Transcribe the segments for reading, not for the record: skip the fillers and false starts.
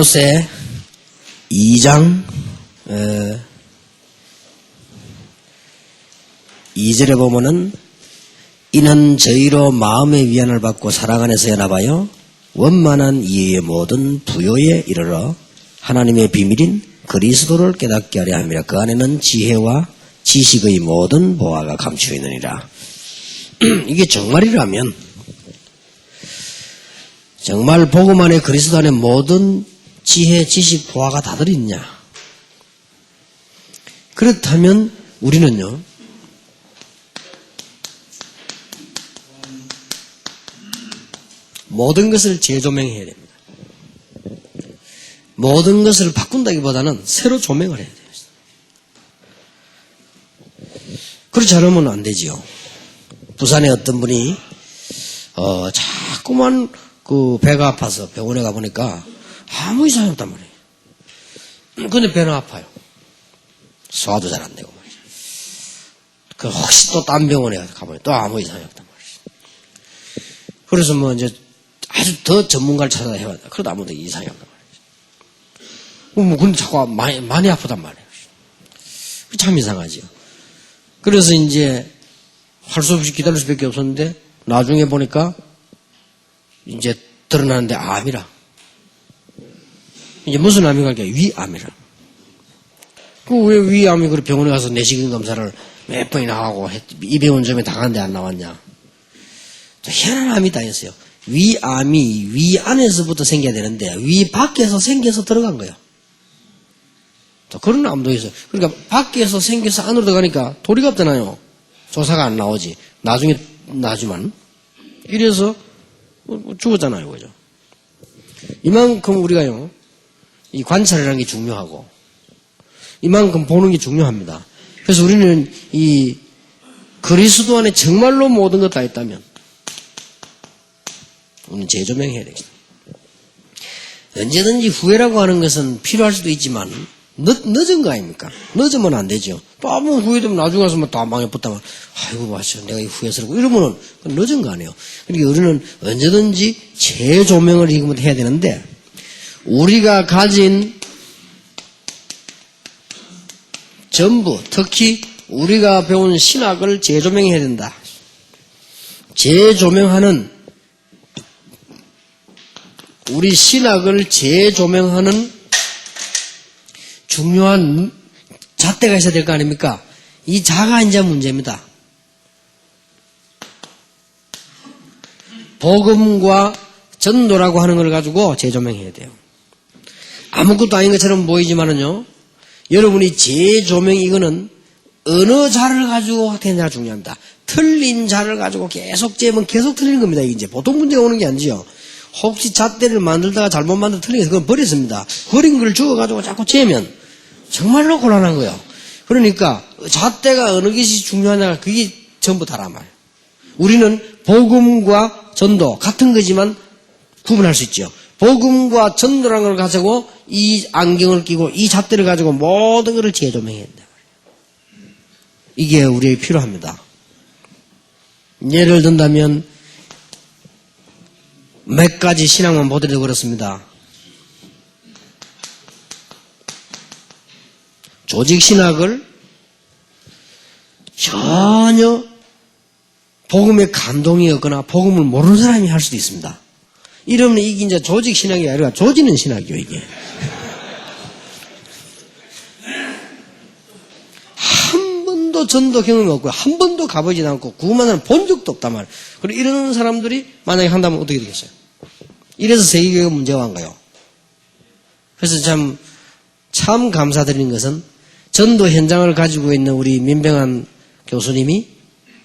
골로새 2장 2절에 보면은 이는 저희로 마음의 위안을 받고 사랑 안에서 연합하여 원만한 이해의 모든 부요에 이르러 하나님의 비밀인 그리스도를 깨닫게 하려 함이라. 그 안에는 지혜와 지식의 모든 보화가 감추어 있느니라. 이게 정말이라면 정말 복음 안에 그리스도 안에 모든 지혜, 지식, 보화가 다 들어있냐? 그렇다면 우리는요, 모든 것을 재조명해야 됩니다. 모든 것을 바꾼다기보다는 새로 조명을 해야 돼요. 그렇지 않으면 안 되지요. 부산에 어떤 분이 자꾸만 그 배가 아파서 병원에 가보니까 아무 이상이 없단 말이에요. 근데 배는 아파요. 소화도 잘 안 되고 말이죠. 그 혹시 또 딴 병원에 가보니 또 아무 이상이 없단 말이죠. 그래서 뭐 이제 아주 더 전문가를 찾아서 해봤다. 그래도 아무도 이상이 없단 말이죠. 근데 자꾸 많이 아프단 말이에요. 참 이상하지요. 그래서 이제 할 수 없이 기다릴 수밖에 없었는데 나중에 보니까 이제 드러나는데 암이라. 이제 무슨 암인가? 위암이라. 왜 위암이 그래 병원에 가서 내시경 검사를 몇 번이나 하고 입원점에 다 갔는데 안 나왔냐? 희한한 암이 다 있어요. 위암이 위 안에서부터 생겨야 되는데 위 밖에서 생겨서 들어간 거예요. 또 그런 암도 있어요. 그러니까 밖에서 생겨서 안으로 들어가니까 도리가 없잖아요. 조사가 안 나오지. 나중에 나지만 이래서 죽었잖아요, 그죠? 이만큼 우리가요, 이 관찰이라는 게 중요하고 이만큼 보는 게 중요합니다. 그래서 우리는 이 그리스도 안에 정말로 모든 것 다 있다면 우리는 재조명해야 되겠습니다. 언제든지 후회라고 하는 것은 필요할 수도 있지만 늦은 거 아닙니까? 늦으면 안 되죠. 또 아무 후회되면 나중에 가서 다 망해붙다면 아이고 맞죠. 내가 후회스럽고 이러면은 늦은 거 아니에요. 그러니까 우리는 언제든지 재조명을 지금 해야 되는데 우리가 가진 전부 특히 우리가 배운 신학을 재조명해야 된다. 재조명하는 우리 신학을 재조명하는 중요한 잣대가 있어야 될 거 아닙니까? 이 자가 이제 문제입니다. 복음과 전도라고 하는 걸 가지고 재조명해야 돼요. 아무것도 아닌 것처럼 보이지만은요, 여러분이 재조명 이거는 어느 자를 가지고 되느냐가 중요합니다. 틀린 자를 가지고 계속 재면 계속 틀리는 겁니다. 이게 이제 보통 문제가 오는 게 아니지요. 혹시 잣대를 만들다가 잘못 만들어 틀리게 해서 그건 버렸습니다. 버린 걸 주워가지고 자꾸 재면 정말로 곤란한 거예요. 그러니까 잣대가 어느 것이 중요하냐 그게 전부 다란 말이에요. 우리는 복음과 전도 같은 거지만 구분할 수 있죠. 복음과 전도라는 걸 가지고 이 안경을 끼고 이 잣대를 가지고 모든 것을 재조명해야 된다. 이게 우리에게 필요합니다. 예를 든다면 몇 가지 신앙만 보더라도 그렇습니다. 조직신학을 전혀 복음에 감동이 없거나 복음을 모르는 사람이 할 수도 있습니다. 이러면 이게 이제 조직신학이 아니라 조지는 신학이요, 이게. 한 번도 전도 경험이 없고 한 번도 가보지도 않고 구원만 사람 본 적도 없단 말이에요. 그리고 이런 사람들이 만약에 한다면 어떻게 되겠어요? 이래서 세계교회가 문제가 한 거예요. 그래서 참 감사드리는 것은 전도 현장을 가지고 있는 우리 민병한 교수님이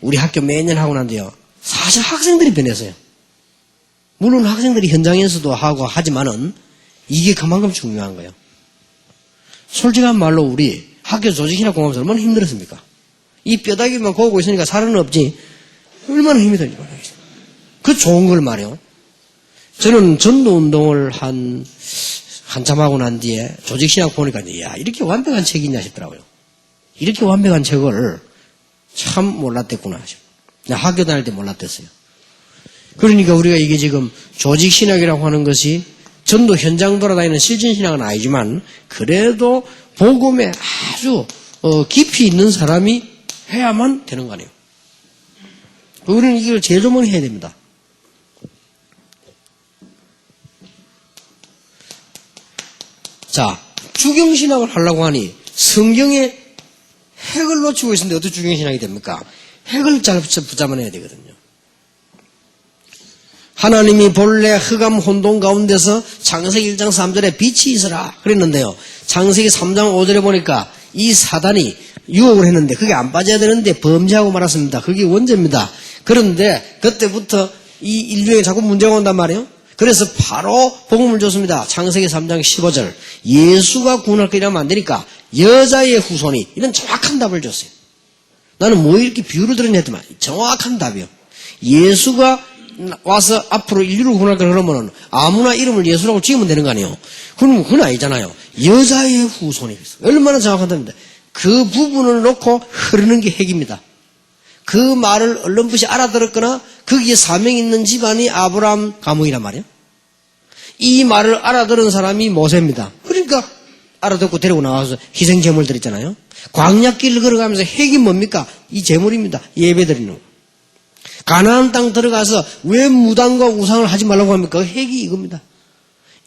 우리 학교 매년 하고 난 뒤에요. 사실 학생들이 변했어요. 물론 학생들이 현장에서도 하고 하지만은 이게 그만큼 중요한 거예요. 솔직한 말로 우리 학교 조직이나 공업에서 얼마나 힘들었습니까? 이 뼈다귀만 고고 있으니까 살은 없지. 얼마나 힘이 들지 말이에요. 그 좋은 걸 말이에요. 저는 전도 운동을 한참 하고 난 뒤에 조직신학 보니까, 야, 이렇게 완벽한 책이 있냐 싶더라고요. 이렇게 완벽한 책을 참 몰랐댔구나. 학교 다닐 때 몰랐댔어요. 그러니까 우리가 이게 지금 조직신학이라고 하는 것이 전도 현장 돌아다니는 실천신앙은 아니지만 그래도 복음에 아주 깊이 있는 사람이 해야만 되는 거 아니에요. 우리는 이걸 재조명해야 됩니다. 자, 주경신학을 하려고 하니 성경에 핵을 놓치고 있는데 어떻게 주경신학이 됩니까? 핵을 잘 붙잡아내야 되거든요. 하나님이 본래 흑암 혼돈 가운데서 창세기 1장 3절에 빛이 있으라 그랬는데요. 창세기 3장 5절에 보니까 이 사단이 유혹을 했는데 그게 안 빠져야 되는데 범죄하고 말았습니다. 그게 원죄입니다. 그런데 그때부터 이 인류에 자꾸 문제가 온단 말이에요. 그래서 바로 복음을 줬습니다. 창세기 3장 15절. 예수가 구원할 거라면 안 되니까 여자의 후손이 이런 정확한 답을 줬어요. 나는 뭐 이렇게 비유를 들었냐 했더만 정확한 답이요. 예수가 와서 앞으로 인류를 구원할 거라 그러면은 아무나 이름을 예수라고 지으면 되는 거 아니에요. 그러면 그건 아니잖아요. 여자의 후손이 얼마나 정확한 답입니다. 그 부분을 놓고 흐르는 게 핵입니다. 그 말을 얼른풋이 알아들었거나 거기에 사명이 있는 집안이 아브라함 가문이란 말이에요. 이 말을 알아들은 사람이 모세입니다. 그러니까 알아듣고 데리고 나와서 희생 제물 드렸잖아요. 광야길을 걸어가면서 핵이 뭡니까? 이 제물입니다. 예배 드리는 거. 가나안 땅 들어가서 왜 무당과 우상을 하지 말라고 합니까? 핵이 이겁니다.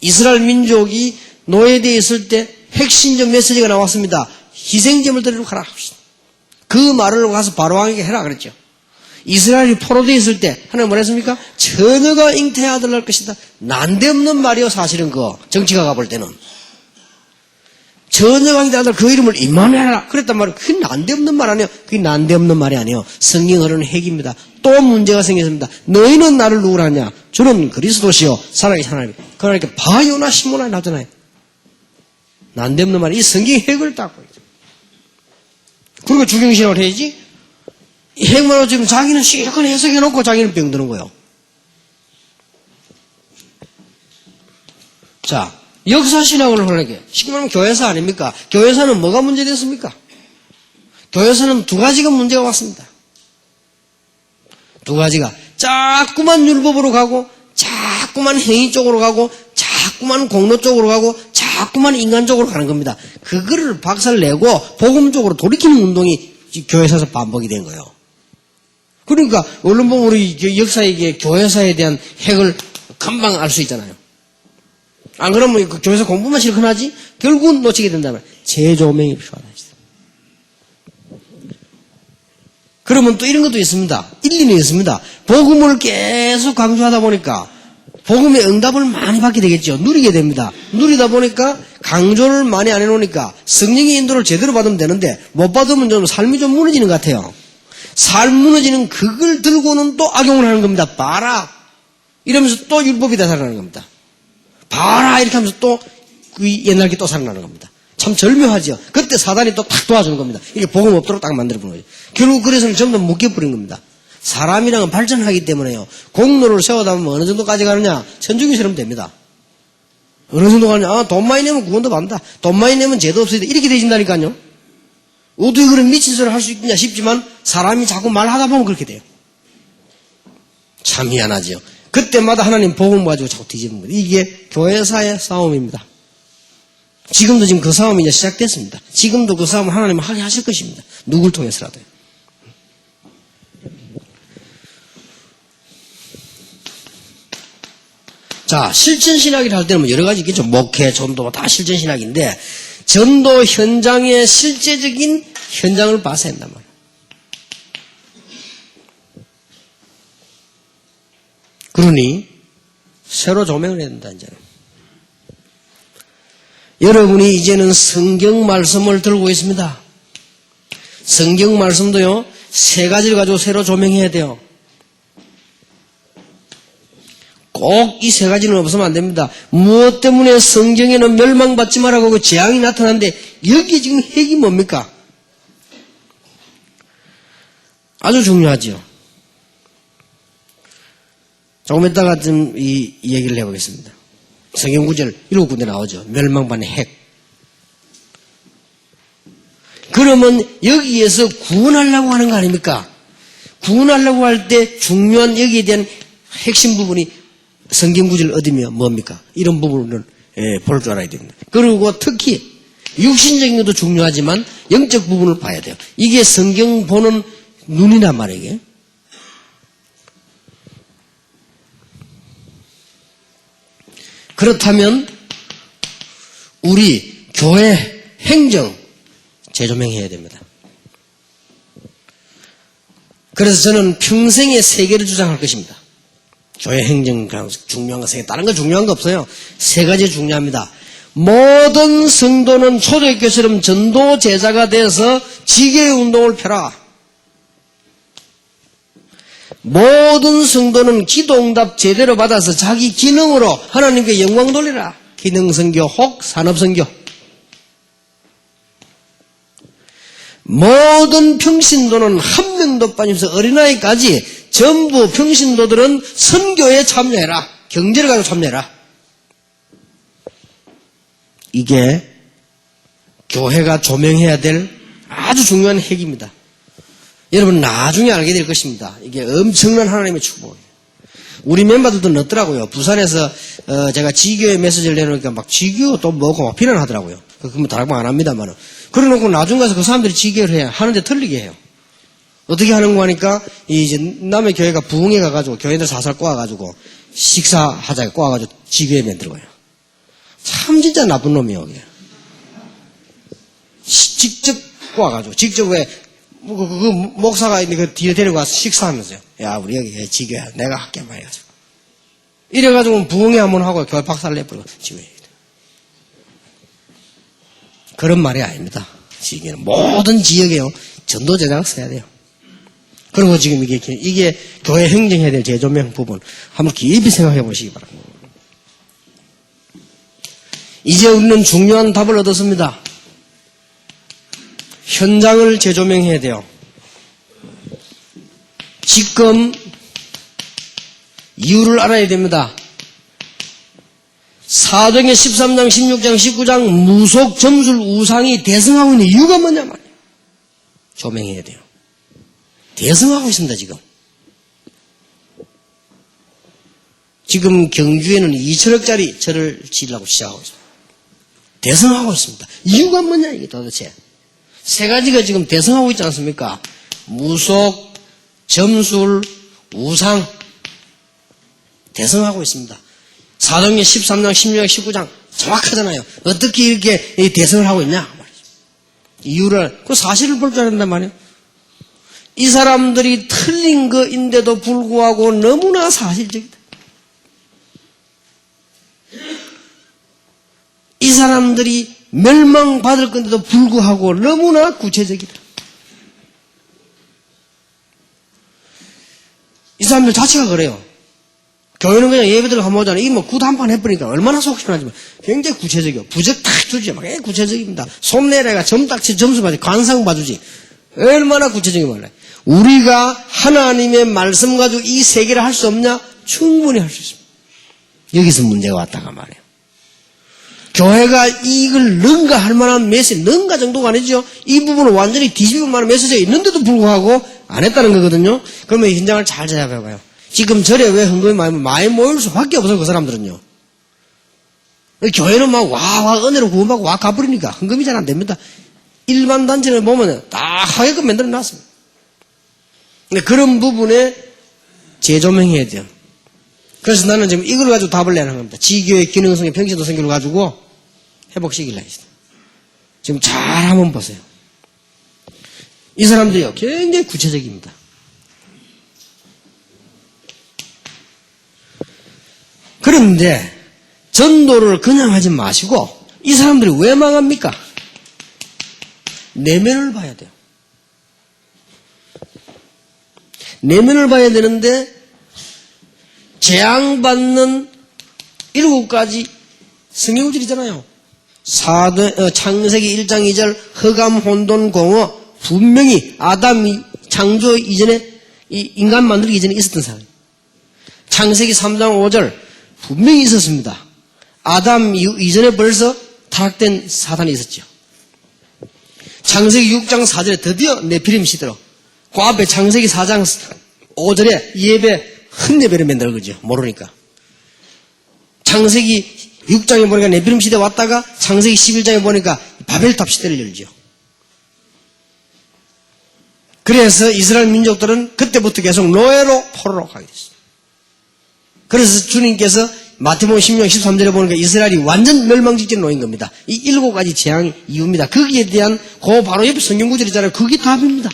이스라엘 민족이 노예되어 있을 때 핵심적 메시지가 나왔습니다. 희생제물 드리러 가라. 그 말을 가서 바로왕에게 해라 그랬죠. 이스라엘이 포로되어 있을 때 하나님 뭐라 했습니까? 처녀가 잉태의 아들 낳을 것이다. 난데없는 말이요. 사실은 그거 정치가 가볼 때는 처녀가 잉태의 아들 그 이름을 임마누엘이라 그랬단 말이에요. 그게 난데없는 말 아니에요. 그게 난데없는 말이 아니에요. 성경 흐르는 핵입니다. 또 문제가 생겼습니다. 너희는 나를 누구라 하냐? 주는 그리스도시요 살아계신 하나님. 그러니까 바요나 시모나 나잖아요. 난데없는 말이 이 성경 핵을 닦고 있죠. 그리고 주경신학을 해야지. 이 핵만으로 지금 자기는 실컷 해석해놓고 자기는 병드는 거예요. 자, 역사신학을 하려고 쉽게 말하면 교회사 아닙니까? 교회사는 뭐가 문제됐습니까? 교회사는 두 가지가 문제가 왔습니다. 두 가지가 자꾸만 율법으로 가고 자꾸만 행위 쪽으로 가고 자꾸만 공로 쪽으로 가고 자꾸만 인간 쪽으로 가는 겁니다. 그거를 박살내고 복음 쪽으로 돌이키는 운동이 교회사에서 반복이 된 거예요. 그러니까 얼른 보면 우리 역사에게 교회사에 대한 핵을 금방 알 수 있잖아요. 안 그러면 그 교회사 공부만 실컷 하지 결국은 놓치게 된다면 재조명이 필요하다. 그러면 또 이런 것도 있습니다. 일리는 있습니다. 복음을 계속 강조하다 보니까 복음의 응답을 많이 받게 되겠죠. 누리게 됩니다. 누리다 보니까 강조를 많이 안 해놓으니까 성령의 인도를 제대로 받으면 되는데 못 받으면 좀 삶이 좀 무너지는 것 같아요. 삶 무너지는 그걸 들고는 또 악용을 하는 겁니다. 봐라 이러면서 또 율법이다 살아나는 겁니다. 봐라 이렇게 하면서 또 그 옛날 게 또 살아나는 겁니다. 참 절묘하죠. 그때 사단이 또 탁 도와주는 겁니다. 이게 복음 없도록 딱 만들어보는 거죠. 결국 그래서는 전부 다 묶여버린 겁니다. 사람이랑은 발전하기 때문에요. 공로를 세워다 보면 어느 정도까지 가느냐? 천주교처럼 됩니다. 어느 정도 가느냐? 돈 많이 내면 구원도 받는다. 돈 많이 내면 죄도 없어진다. 이렇게 되신다니까요. 어떻게 그런 미친 소리를 할 수 있냐 싶지만 사람이 자꾸 말하다 보면 그렇게 돼요. 참 희한하죠. 그때마다 하나님 복음 가지고 자꾸 뒤집는 거예요. 이게 교회사의 싸움입니다. 지금도 지금 그 싸움이 이제 시작됐습니다. 지금도 그 싸움을 하나님은 하게 하실 것입니다. 누굴 통해서라도요. 자, 실천신학이라 할 때는 여러 가지 있겠죠. 목회, 전도 다 실천신학인데 전도 현장의 실제적인 현장을 봐서 한단 말이에요. 그러니 새로 조명을 해야 된다 이제는. 여러분이 이제는 성경 말씀을 들고 있습니다. 성경 말씀도요, 세 가지를 가지고 새로 조명해야 돼요. 꼭 이 세 가지는 없으면 안 됩니다. 무엇 때문에 성경에는 멸망받지 말라고 그 재앙이 나타나는데 여기 지금 핵이 뭡니까? 아주 중요하죠. 조금 이따가 좀 이 얘기를 해보겠습니다. 성경 구절 7군데 나오죠. 멸망받는 핵. 그러면 여기에서 구원하려고 하는 거 아닙니까? 구원하려고 할 때 중요한 여기에 대한 핵심 부분이 성경 구절 얻으면 뭡니까? 이런 부분을 볼 줄 알아야 됩니다. 그리고 특히 육신적인 것도 중요하지만 영적 부분을 봐야 돼요. 이게 성경 보는 눈이란 말이에요. 그렇다면 우리 교회 행정 재조명해야 됩니다. 그래서 저는 평생에 3개를 주장할 것입니다. 교회 행정 중요한 거 3개, 다른 거 중요한 거 없어요. 3가지 중요합니다. 모든 성도는 초대교회처럼 전도 제자가 돼서 지교회 운동을 펴라. 모든 성도는 기도응답 제대로 받아서 자기 기능으로 하나님께 영광 돌리라. 기능선교 혹 산업선교. 모든 평신도는 한 명도 빠짐없이 어린아이까지 전부 평신도들은 선교에 참여해라. 경제를 가지고 참여해라. 이게 교회가 조명해야 될 아주 중요한 핵입니다. 여러분 나중에 알게 될 것입니다. 이게 엄청난 하나님의 축복이에요. 우리 멤버들도 넣더라고요. 부산에서 제가 지교회 메시지를 내놓으니까 막 지교 또 뭐고 막 비난하더라고요. 그러면 다락방 안 합니다만은. 그래놓고 나중 가서 그 사람들이 지교를 해야 하는데 틀리게 해요. 어떻게 하는 거 하니까 이제 남의 교회가 부흥회 가가지고 교회들 사살 꼬아가지고 식사하자고 꼬아가지고 지교회 만들어요. 참 진짜 나쁜 놈이에요. 그게. 직접 꼬아가지고 직접 왜 그 목사가 있는 그 뒤에 데리고 와서 식사하면서요. 야 우리 여기 지교야 내가 할게 막 해가지고 이래가지고 부흥회 한번 하고 교회 박살 내버리고 지교회. 그런 말이 아닙니다. 지교는 모든 지역에요 전도 제자가 써야 돼요. 그리고 지금 이게 교회 행정해야 될 재조명 부분 한번 깊이 생각해 보시기 바랍니다. 이제 우리는 중요한 답을 얻었습니다. 현장을 재조명해야 돼요. 지금 이유를 알아야 됩니다. 사도행전 13장, 16장, 19장 무속 점술 우상이 대승하고 있는 이유가 뭐냐 말이에요. 조명해야 돼요. 대승하고 있습니다. 지금 경주에는 2천억짜리 절을 지으려고 시작하고 있습니다. 대승하고 있습니다. 이유가 뭐냐 이게 도대체. 3가지가 지금 대승하고 있지 않습니까? 무속, 점술, 우상 대승하고 있습니다. 사도행전 13장, 16장, 19장 정확하잖아요. 어떻게 이렇게 대승을 하고 있냐 말이죠. 이유를 그 사실을 볼 줄 알았단 말이에요. 이 사람들이 틀린 거인데도 불구하고 너무나 사실적이다. 이 사람들이 멸망받을 건데도 불구하고 너무나 구체적이다. 이 사람들 자체가 그래요. 교회는 그냥 예배들 한번 오잖아요. 이게 뭐 굿 한 판 해버리니까 얼마나 속 시원하지만 굉장히 구체적이요. 부적 딱 주지. 막 구체적입니다. 손내래가 점딱지 점수 받지. 관상 봐주지. 얼마나 구체적인 말이야. 우리가 하나님의 말씀 가지고 이 세계를 할 수 없냐? 충분히 할 수 있습니다. 여기서 문제가 왔다가 말이에요. 교회가 이걸 능가할 만한 메시지, 능가 정도가 아니죠. 이 부분을 완전히 뒤집을 만한 메시지가 있는데도 불구하고 안 했다는 거거든요. 그러면 현장을 잘 찾아봐요. 지금 절에 왜 헌금이 많이 모일 수밖에 없어요. 그 사람들은요. 교회는 막 은혜로 구원받고 가버리니까 헌금이 잘 안 됩니다. 일반 단체를 보면 다 하게끔 만들어 놨습니다. 그런 부분에 재조명해야 돼요. 그래서 나는 지금 이걸 가지고 답을 내는 겁니다. 지교의 기능성의 평신도 선교를 가지고 회복시키려 했어요. 지금 잘 한번 보세요. 이 사람들이요, 굉장히 구체적입니다. 그런데 전도를 그냥 하지 마시고 이 사람들이 왜 망합니까? 내면을 봐야 돼요. 내면을 봐야 되는데 재앙받는 7가지 성경구절이잖아요. 창세기 1장 2절 흑암 혼돈 공허 분명히 아담이 창조 이전에 이 인간 만들기 이전에 있었던 사람. 창세기 3장 5절 분명히 있었습니다. 아담 이전에 벌써 타락된 사단이 있었죠. 창세기 6장 4절에 드디어 네피림 시대로 그 앞에 창세기 4장 5절에 예배 큰 예배를 만들어 그죠. 모르니까. 창세기 6장에 보니까 네피림 시대 왔다가 창세기 11장에 보니까 바벨탑 시대를 열죠. 그래서 이스라엘 민족들은 그때부터 계속 노예로 포로로 가게 됐습니다. 그래서 주님께서 마태복음 16장 13절에 보니까 이스라엘이 완전 멸망 직전에 놓인 겁니다. 이 7가지 재앙 이유입니다. 거기에 대한 그 바로 옆에 성경 구절이 있잖아요. 그게 답입니다.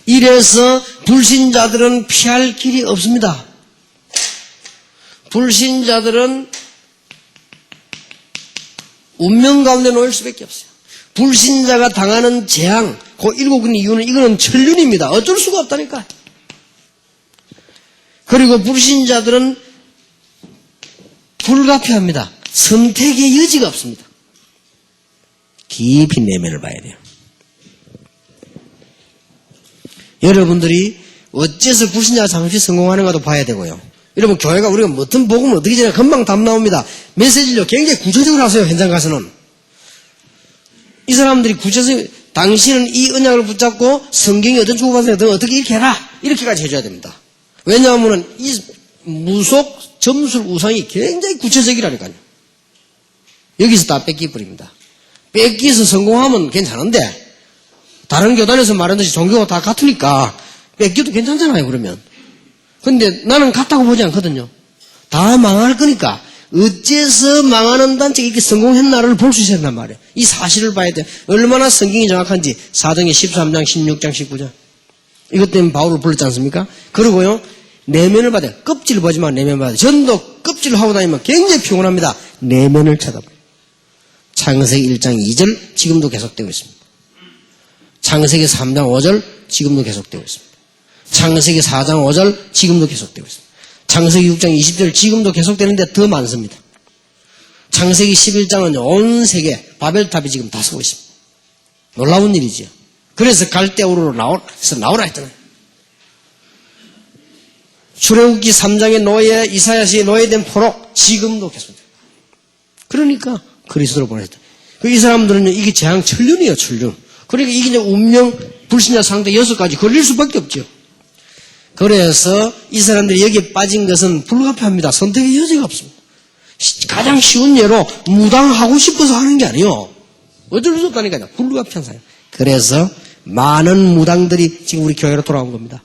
이래서 불신자들은 피할 길이 없습니다. 불신자들은 운명 가운데 놓일 수밖에 없어요. 불신자가 당하는 재앙, 그 7가지 이유는 이거는 천륜입니다. 어쩔 수가 없다니까. 그리고 불신자들은 불가피합니다. 선택의 여지가 없습니다. 깊이 내면을 봐야 돼요. 여러분들이 어째서 불신자가 잠시 성공하는가도 봐야 되고요. 여러분 교회가 우리가 어떤 복음을 어떻게 전해 금방 답 나옵니다. 메시지를 굉장히 구체적으로 하세요. 현장 가서는. 이 사람들이 구체적으로 당신은 이 언약을 붙잡고 성경이 어떤 주고받으면 어떻게 이렇게 해라. 이렇게까지 해줘야 됩니다. 왜냐하면 이 무속 점술 우상이 굉장히 구체적이라니까요. 여기서 다 뺏기버립니다. 뺏기서 성공하면 괜찮은데 다른 교단에서 말한 듯이 종교가 다 같으니까 뺏겨도 괜찮잖아요. 그러면. 근데 나는 같다고 보지 않거든요. 다 망할 거니까 어째서 망하는 단체가 이렇게 성공했나를 볼 수 있단 말이에요. 이 사실을 봐야 돼요. 얼마나 성경이 정확한지. 사도행전 13장, 16장, 19장. 이것 때문에 바울을 불렀지 않습니까? 그리고요, 내면을 봐야 돼요. 껍질을 보지만 내면을 봐야 돼요. 전도 껍질을 하고 다니면 굉장히 피곤합니다. 내면을 쳐다봐요. 창세기 1장 2절 지금도 계속되고 있습니다. 창세기 3장 5절 지금도 계속되고 있습니다. 창세기 4장 5절 지금도 계속되고 있습니다. 창세기 6장 20절 지금도 계속되는데 더 많습니다. 창세기 11장은 온 세계 바벨탑이 지금 다 서고 있습니다. 놀라운 일이지요. 그래서 갈대우르로 나오라 했잖아요. 출애굽기 3장의 노예, 이사야서의 노예된 포로 지금도 계속돼요. 그러니까 그리스도로 보냈다. 이 사람들은 이게 재앙 천륜이에요. 천륜. 그러니까 이게 이제 운명 불신자 상태 6가지 걸릴 수밖에 없죠. 그래서 이 사람들이 여기에 빠진 것은 불가피합니다. 선택의 여지가 없습니다. 가장 쉬운 예로 무당하고 싶어서 하는 게 아니에요. 어쩔 수 없다니까요. 불가피한 사람. 그래서 많은 무당들이 지금 우리 교회로 돌아온 겁니다.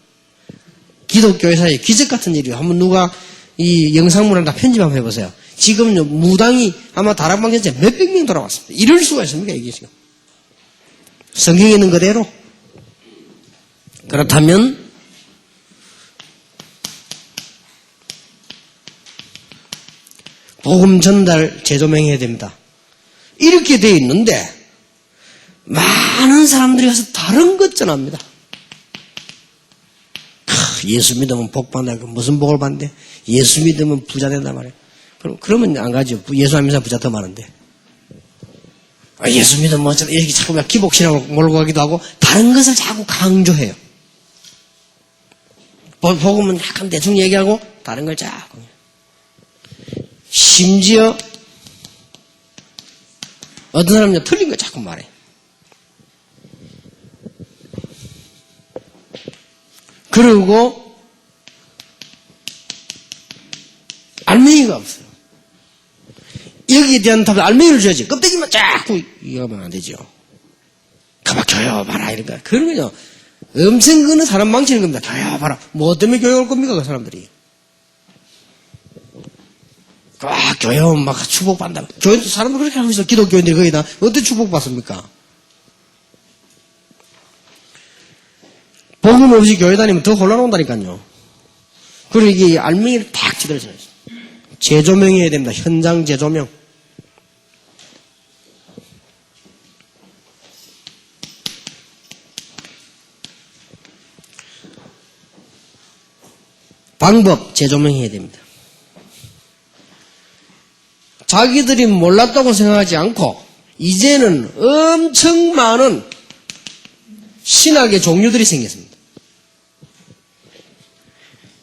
기독교회 사이에 기적 같은 일이에요. 한번 누가 이 영상물을 다 편집 한번 해보세요. 지금 무당이 아마 다락방 전체 몇백 명 돌아왔습니다. 이럴 수가 있습니까? 이게 지금. 성경에 있는 그대로. 그렇다면 복음 전달 재조명해야 됩니다. 이렇게 되어 있는데 많은 사람들이 가서 다른 것 전합니다. 예수 믿으면 복 받는다. 무슨 복을 받는데? 예수 믿으면 부자 된단 말이에요. 그러면 안 가죠. 예수 안 믿는 사람 부자 더 많은데. 예수 믿으면 어쩌다 이렇게 자꾸 기복신앙으로 몰고 가기도 하고 다른 것을 자꾸 강조해요. 복음은 약간 대충 얘기하고 다른 걸 자꾸. 심지어 어떤 사람은 틀린 거 자꾸 말해. 그리고 알맹이가 없어요. 여기에 대한 답을 알맹이를 줘야지. 껍데기만 자꾸 이해하면 안 되죠. 가봐 교회 봐라 이러니까 그런 거죠. 엄청 그는 사람 망치는 겁니다. 교회 봐라. 뭐 때문에 교회 올 겁니까 그 사람들이. 교회 오면 막 축복받는다. 교회 사람들 그렇게 하고 있어. 기독교인들이 거의 다 어떻게 축복받습니까? 복음 없이 교회 다니면 더 혼란 온다니까요. 그리고 이게 알맹이를 탁 찌들어져요. 재조명해야 됩니다. 현장 재조명. 방법 재조명해야 됩니다. 자기들이 몰랐다고 생각하지 않고 이제는 엄청 많은 신학의 종류들이 생겼습니다.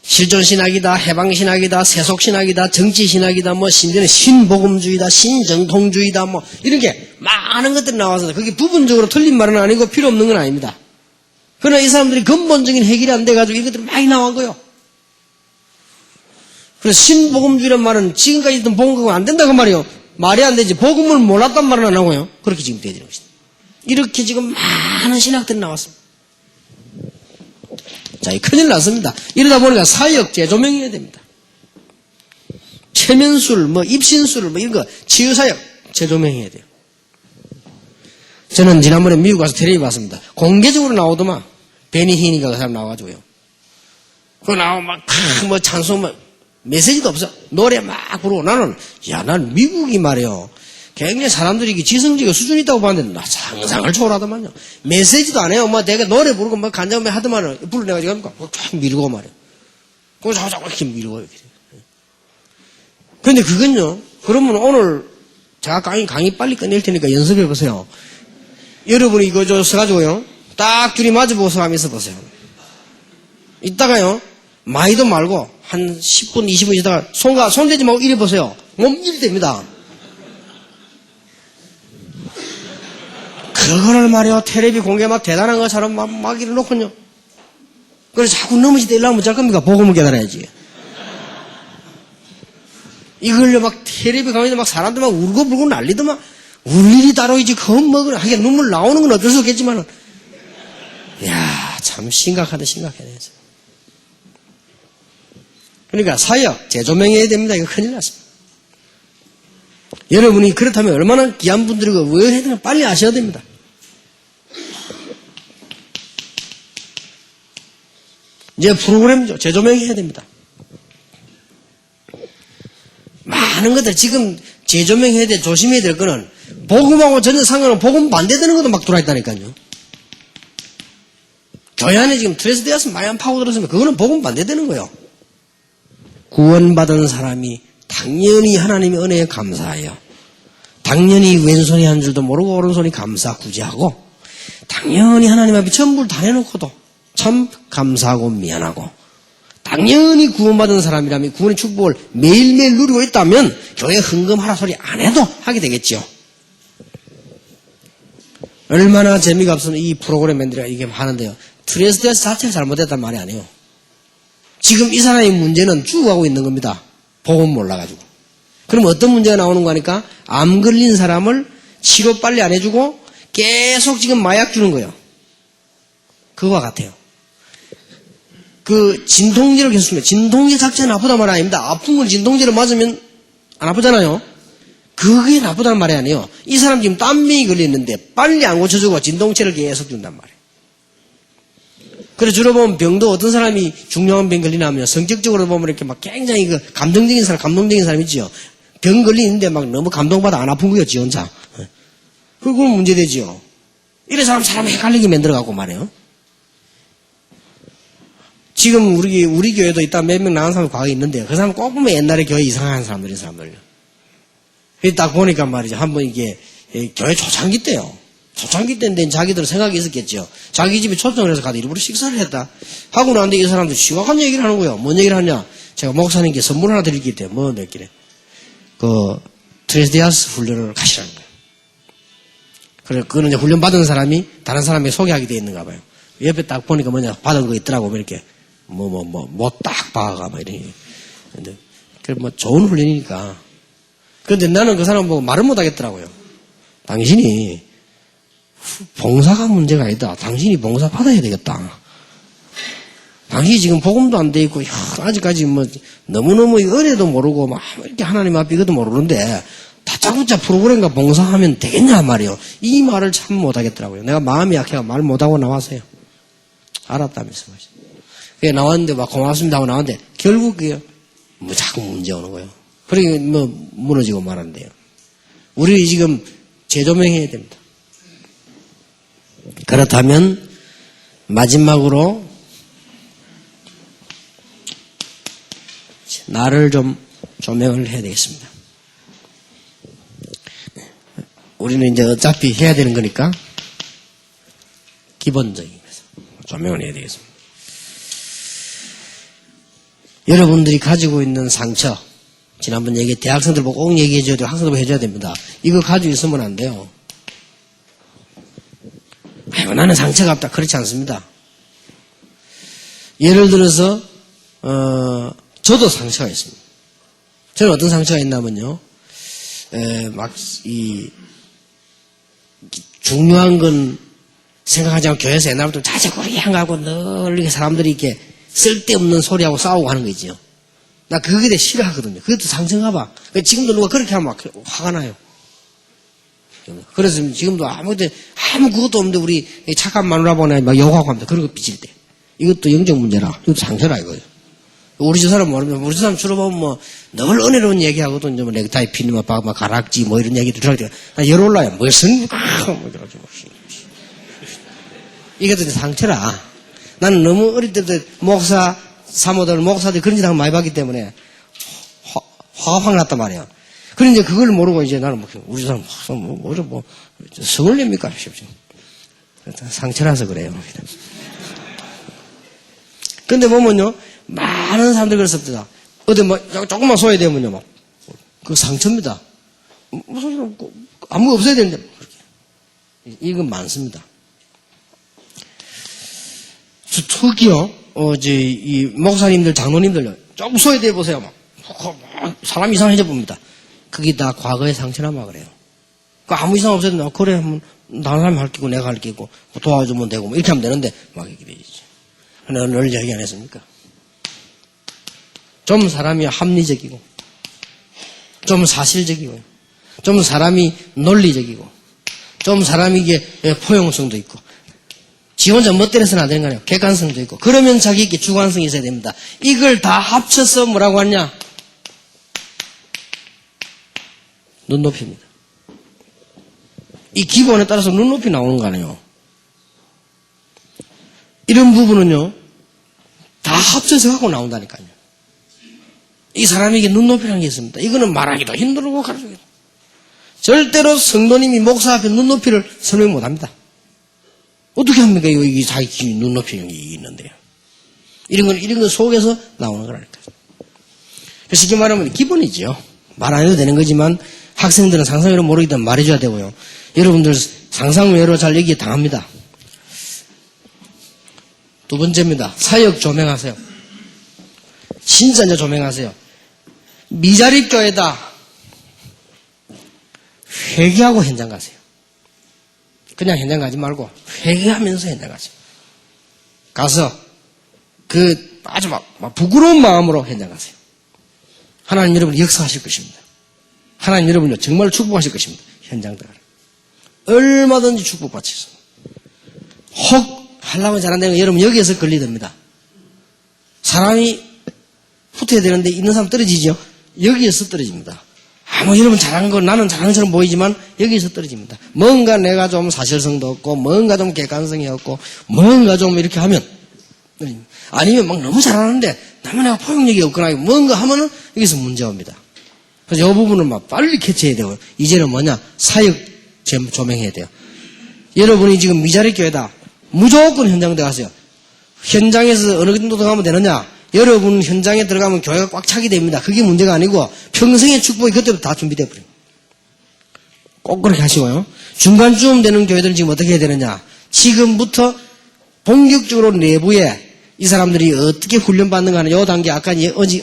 실존신학이다, 해방신학이다, 세속신학이다, 정치신학이다, 뭐 심지어는 신복음주의다, 신정통주의다, 뭐 이런 게 많은 것들이 나와서 그게 부분적으로 틀린 말은 아니고 필요 없는 건 아닙니다. 그러나 이 사람들이 근본적인 해결이 안 돼가지고 이것들이 많이 나온 거예요. 그래서 신복음주의란 말은 지금까지 있던 복음과 안 된다고 말이에요. 말이 안 되지. 복음을 몰랐단 말은 안 하고요. 그렇게 지금 되어지는 것이다. 이렇게 지금 많은 신학들이 나왔습니다. 자, 큰일 났습니다. 이러다 보니까 사역 재조명해야 됩니다. 체면술, 입신술, 이런 거, 치유사역 재조명해야 돼요. 저는 지난번에 미국 가서 텔레비 봤습니다. 공개적으로 나오더만, 베니 히니가 그 사람 나와가지고요. 그거 나오면 찬송, 메시지도 없어. 노래 막 부르고 나는 미국이 말이에요. 굉장히 사람들이 지성적인 수준이 있다고 봤는데, 나 상상을 초월하더만요. 메시지도 안 해요. 내가 노래 부르고 간장에 하더만, 불러내가지고, 쫙 밀고 말이에요. 그거 자꾸 이렇게 밀고, 이렇게. 근데 그건요, 그러면 오늘 제가 강의 빨리 끝낼 테니까 연습해 보세요. 여러분이 이거 써가지고요, 딱 줄이 맞아보고서 하면서 보세요. 이따가요, 많이도 말고, 한 10분, 20분 있다가 손대지 말고 이래 보세요. 몸 이래 됩니다. 그거를 말이요, 텔레비 공개 대단한 것처럼 막 이래 놓고요. 그래서 자꾸 넘어지다 일하면 어쩔 겁니까? 복음을 깨달아야지. 이걸요, 텔레비 가면 사람들 울고불고 난리더만, 울 일이 따로 있지, 하긴 눈물 나오는 건 어쩔 수 없겠지만은, 참 심각하다. 그러니까 사역, 재조명해야 됩니다. 이거 큰일 났습니다. 여러분이 그렇다면 얼마나 귀한 분들이고 왜 해야 되나 빨리 아셔야 됩니다. 이제 프로그램이죠. 재조명해야 됩니다. 많은 것들 지금 재조명해야 돼, 조심해야 될 거는 복음하고 전혀 상관없는 복음 반대되는 것도 막 들어있다니까요. 교회 안에 지금 트레스데아스 많이 파고들었으면 그거는 복음 반대되는 거예요. 구원받은 사람이 당연히 하나님의 은혜에 감사해요. 당연히 왼손이 한 줄도 모르고 오른손이 감사 구제하고 당연히 하나님 앞에 전부를 다 내놓고도 참 감사하고 미안하고 당연히 구원받은 사람이라면 구원의 축복을 매일매일 누리고 있다면 교회 헌금하라 소리 안 해도 하게 되겠죠. 얼마나 재미가 없으면 이 프로그램맨들이 이게 하는데요. 트레스데아스 자체가 잘못됐단 말이 아니에요. 지금 이 사람의 문제는 죽어가고 있는 겁니다. 복음 몰라가지고. 그럼 어떤 문제가 나오는 거니까 암 걸린 사람을 치료 빨리 안 해주고 계속 지금 마약 주는 거예요. 그거와 같아요. 그 진통제를 계속 씁니다. 진통제 자체는 아프단 말이 아닙니다. 아픈 걸 진통제를 맞으면 안 아프잖아요. 그게 나쁘단 말이 아니에요. 이 사람 지금 땀병이 걸렸는데 빨리 안 고쳐주고 진통제를 계속 준단 말이에요. 그래서 주로 보면 병도 어떤 사람이 중요한 병 걸리냐면 성격적으로 보면 이렇게 막 굉장히 감동적인 사람 있지요. 병 걸리는데 막 너무 감동받아 안 아픈 거예요, 지 혼자. 그건 문제되지요. 이런 사람 헷갈리게 만들어갖고 말이에요. 지금 우리 교회도 있다 몇 명 나간 사람이 과거에 있는데 그 사람 꼭 보면 옛날에 교회 이상한 사람들이 사람들요. 딱 보니까 말이죠. 한번 이게 교회 초창기 때요. 초창기 때인데 자기들 생각이 있었겠죠. 자기 집에 초청을 해서 가서 일부러 식사를 했다. 하고 나는데 이 사람들 심각한 얘기를 하는 거예요. 뭔 얘기를 하냐. 제가 목사님께 선물 하나 드리기 때문에 뭐 냈길래. 트레스데아스 훈련을 가시라는 거예요. 그래, 그거는 이제 훈련 받은 사람이 다른 사람에게 소개하게 돼 있는가 봐요. 옆에 딱 보니까 받은 거 있더라고. 이렇게. 딱 봐가, 이러니. 근데, 좋은 훈련이니까. 그런데 나는 그 사람 보고 말을 못 하겠더라고요. 당신이 봉사가 문제가 아니다. 당신이 봉사 받아야 되겠다. 당신이 지금 복음도 안 돼 있고, 아직까지 너무너무 은혜도 모르고, 이렇게 하나님 앞에 이것도 모르는데, 다짜고짜 프로그램과 봉사하면 되겠냐 말이요. 이 말을 참 못 하겠더라고요. 내가 마음이 약해가 말 못하고 나왔어요. 알았다면서. 그게 나왔는데 고맙습니다 하고 나왔는데, 결국 그게 자꾸 문제 오는 거예요. 그러니까 무너지고 말한대요. 우리 지금 재조명해야 됩니다. 그렇다면 마지막으로 나를 좀 조명을 해야 되겠습니다. 우리는 이제 어차피 해야 되는 거니까 기본적인 조명을 해야 되겠습니다. 여러분들이 가지고 있는 상처, 지난번 대학생들 보고 꼭 얘기해줘야 돼요. 학생들 보고 해줘야 됩니다. 이거 가지고 있으면 안 돼요. 아이고, 나는 상처가 없다. 그렇지 않습니다. 예를 들어서, 저도 상처가 있습니다. 저는 어떤 상처가 있냐면요. 중요한 건 생각하지 않고 교회에서 옛날부터 자작거리게 한가하고 늘 이렇게 사람들이 이렇게 쓸데없는 소리하고 싸우고 하는 거 있지요. 나 그게 되게 싫어하거든요. 그것도 상처가 봐. 지금도 누가 그렇게 하면 막 화가 나요. 그래서 지금도 아무 그것도 없는데 우리 착한 마누라 보내 막 욕하고 합니다. 그런 거 빚을 때. 이것도 영적 문제라. 이것도 상처라 이거예요. 우리 저 사람 모르면, 우리 저 사람 주로 보면 늘 은혜로운 얘기하거든요. 뭐 넥타이 피는 막 가락지 뭐 이런 얘기들 들어갈 때. 나 열 올라요. 무슨, 이게 또 상처라. 나는 너무 어릴 때부터 목사들 그런 짓 하고 많이 봤기 때문에 화가 확 났단 말이야. 그런데 그걸 모르고 이제 나는 우리 사람 성을 냅니까? 상처라서 그래요. 근데 보면요, 많은 사람들이 그렇습니다. 어디 조금만 소외되면요, 그 상처입니다. 무슨, 아무것도 없어야 되는데, 이건 많습니다. 특히요, 이 목사님들, 장로님들요, 조금 소외돼 보세요. 사람 이상해져 봅니다. 그게 다 과거의 상처나 막 그래요. 아무 이상 없어도 그래 하면 다른 사람이 할 끼고 내가 할 끼고 도와주면 되고 뭐 이렇게 하면 되는데 막 이렇게 되지. 늘 얘기 안 했습니까? 좀 사람이 합리적이고 좀 사실적이고 좀 사람이 논리적이고 좀 사람이 이게 포용성도 있고 지 혼자 멋대로서는 안 되는 거 아니에요. 객관성도 있고 그러면 자기에게 주관성이 있어야 됩니다. 이걸 다 합쳐서 뭐라고 하냐? 눈높이입니다. 이 기본에 따라서 눈높이 나오는 거 아니에요. 이런 부분은요, 다 합쳐서 갖고 나온다니까요. 이 사람에게 눈높이라는 게 있습니다. 이거는 말하기도 힘들고 가르치기도. 절대로 성도님이 목사 앞에 눈높이를 설명 못 합니다. 어떻게 합니까? 이 자기 눈높이가 있는데요. 이런 건 속에서 나오는 거라니까요. 쉽게 말하면 기본이죠. 말 안 해도 되는 거지만 학생들은 상상외로 모르기 때문에 말해줘야 되고요. 여러분들 상상외로 잘 얘기 당합니다. 두 번째입니다. 사역 조명하세요. 진짜 이제 조명하세요. 미자립교회다. 회개하고 현장 가세요. 그냥 현장 가지 말고 회개하면서 현장 가세요. 가서 아주 막 부끄러운 마음으로 현장 가세요. 하나님 여러분 역사하실 것입니다. 하나님 여러분요 정말 축복하실 것입니다. 현장 들어가라. 얼마든지 축복받을 수 있습니다. 혹 하려면 잘한다는 거 여러분 여기에서 걸리됩니다. 사람이 붙어야 되는데 있는 사람 떨어지죠. 여기에서 떨어집니다. 여러분 잘하는 거 나는 잘하는 것처럼 보이지만 여기에서 떨어집니다. 뭔가 내가 좀 사실성도 없고 뭔가 좀 객관성이 없고 뭔가 좀 이렇게 하면 아니면 막 너무 잘하는데 나만 내가 포용력이 없거나 뭔가 하면은 여기서 문제가 옵니다. 그래서 이 부분은 막 빨리 캐치해야 되고 이제는 뭐냐 사역 조명해야 돼요. 여러분이 지금 미자리 교회다. 무조건 현장 들어가세요. 현장에서 어느 정도 들어가면 되느냐? 여러분 현장에 들어가면 교회가 꽉 차게 됩니다. 그게 문제가 아니고 평생의 축복이 그때부터 다 준비되어 버려요. 꼭 그렇게 하시고요. 중간쯤 되는 교회들은 지금 어떻게 해야 되느냐? 지금부터 본격적으로 내부에 이 사람들이 어떻게 훈련받는가 하는 요 단계 아까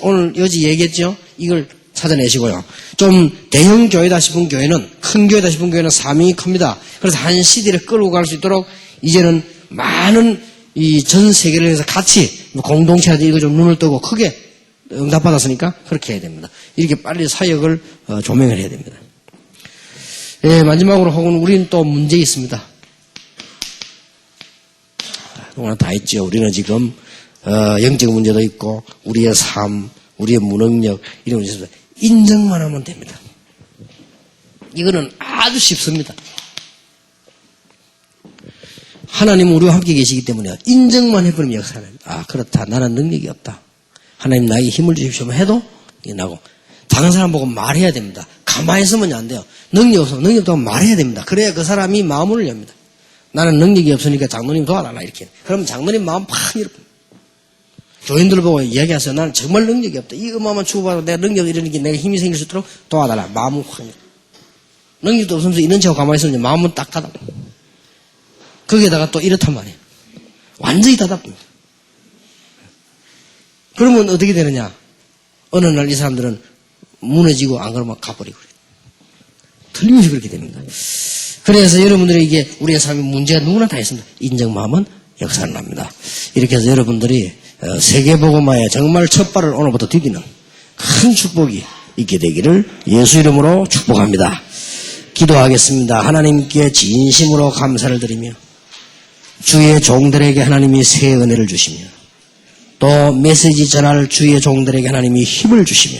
오늘 여지 얘기했죠? 이걸 찾아내시고요. 좀 대형 교회다 싶은 교회는 큰 교회다 싶은 교회는 사명이 큽니다. 그래서 한 시대를 끌고 갈 수 있도록 이제는 많은 이 전 세계를 해서 같이 공동체한테 이거 좀 눈을 뜨고 크게 응답받았으니까 그렇게 해야 됩니다. 이렇게 빨리 사역을 조명을 해야 됩니다. 예, 마지막으로 혹은 우리는 또 문제 있습니다. 오늘 다 있죠. 우리는 지금 영적 문제도 있고 우리의 삶, 우리의 무능력 이런 문제 있습니다. 인정만 하면 됩니다. 이거는 아주 쉽습니다. 하나님은 우리와 함께 계시기 때문에 인정만 해버리면 역사는 그렇다. 나는 능력이 없다. 하나님 나에게 힘을 주십시오 해도 이게 나고 다른 사람 보고 말해야 됩니다. 가만히 있으면 안 돼요. 능력 없으면 능력 없다고 말해야 됩니다. 그래야 그 사람이 마음을 엽니다. 나는 능력이 없으니까 장로님 도와달라 이렇게. 그러면 장로님 마음 팍 열어버립니다. 교인들 보고 이야기하세요. 나는 정말 능력이 없다. 이 음악만 추구하고 내가 능력이 이러니까 내가 힘이 생길 수 있도록 도와달라. 마음은 확 열어. 능력도 없으면서 이런 척하고 가만히 있으면 마음은 딱 닫아. 거기에다가 또 이렇단 말이에요. 완전히 닫아버립니다. 그러면 어떻게 되느냐? 어느 날 이 사람들은 무너지고 안 그러면 가버리고 그래요. 틀림없이 그렇게 됩니다. 그래서 여러분들이 이게 우리의 삶의 문제가 누구나 다 있습니다. 인정마음은 역사를 납니다. 이렇게 해서 여러분들이 세계복음화에 정말 첫 발을 오늘부터 디디는 큰 축복이 있게 되기를 예수 이름으로 축복합니다. 기도하겠습니다. 하나님께 진심으로 감사를 드리며 주의 종들에게 하나님이 새 은혜를 주시며 또 메시지 전할 주의 종들에게 하나님이 힘을 주시며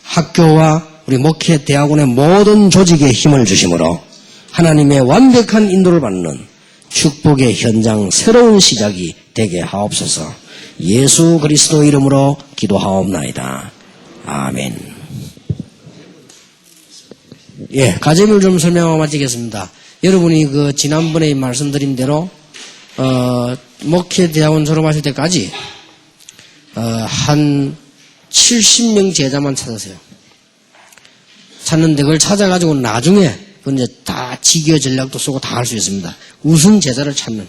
학교와 우리 목회 대학원의 모든 조직에 힘을 주심으로 하나님의 완벽한 인도를 받는 축복의 현장 새로운 시작이 되게 하옵소서. 예수 그리스도 이름으로 기도하옵나이다. 아멘. 예, 가제물 좀 설명하고 마치겠습니다. 여러분이 지난번에 말씀드린 대로 목회 대학원 졸업하실 때까지 한 70명 제자만 찾으세요. 찾는데 그걸 찾아가지고 나중에 그건 이제 다 지교 전략도 쓰고 다 할 수 있습니다. 우승 제자를 찾는.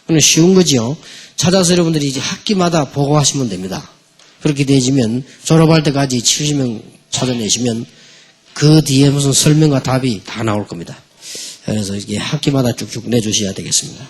그건 쉬운 거지요. 찾아서 여러분들이 이제 학기마다 보고하시면 됩니다. 그렇게 되어지면 졸업할 때까지 70명 찾아내시면 그 뒤에 무슨 설명과 답이 다 나올 겁니다. 그래서 이게 학기마다 쭉쭉 내주셔야 되겠습니다.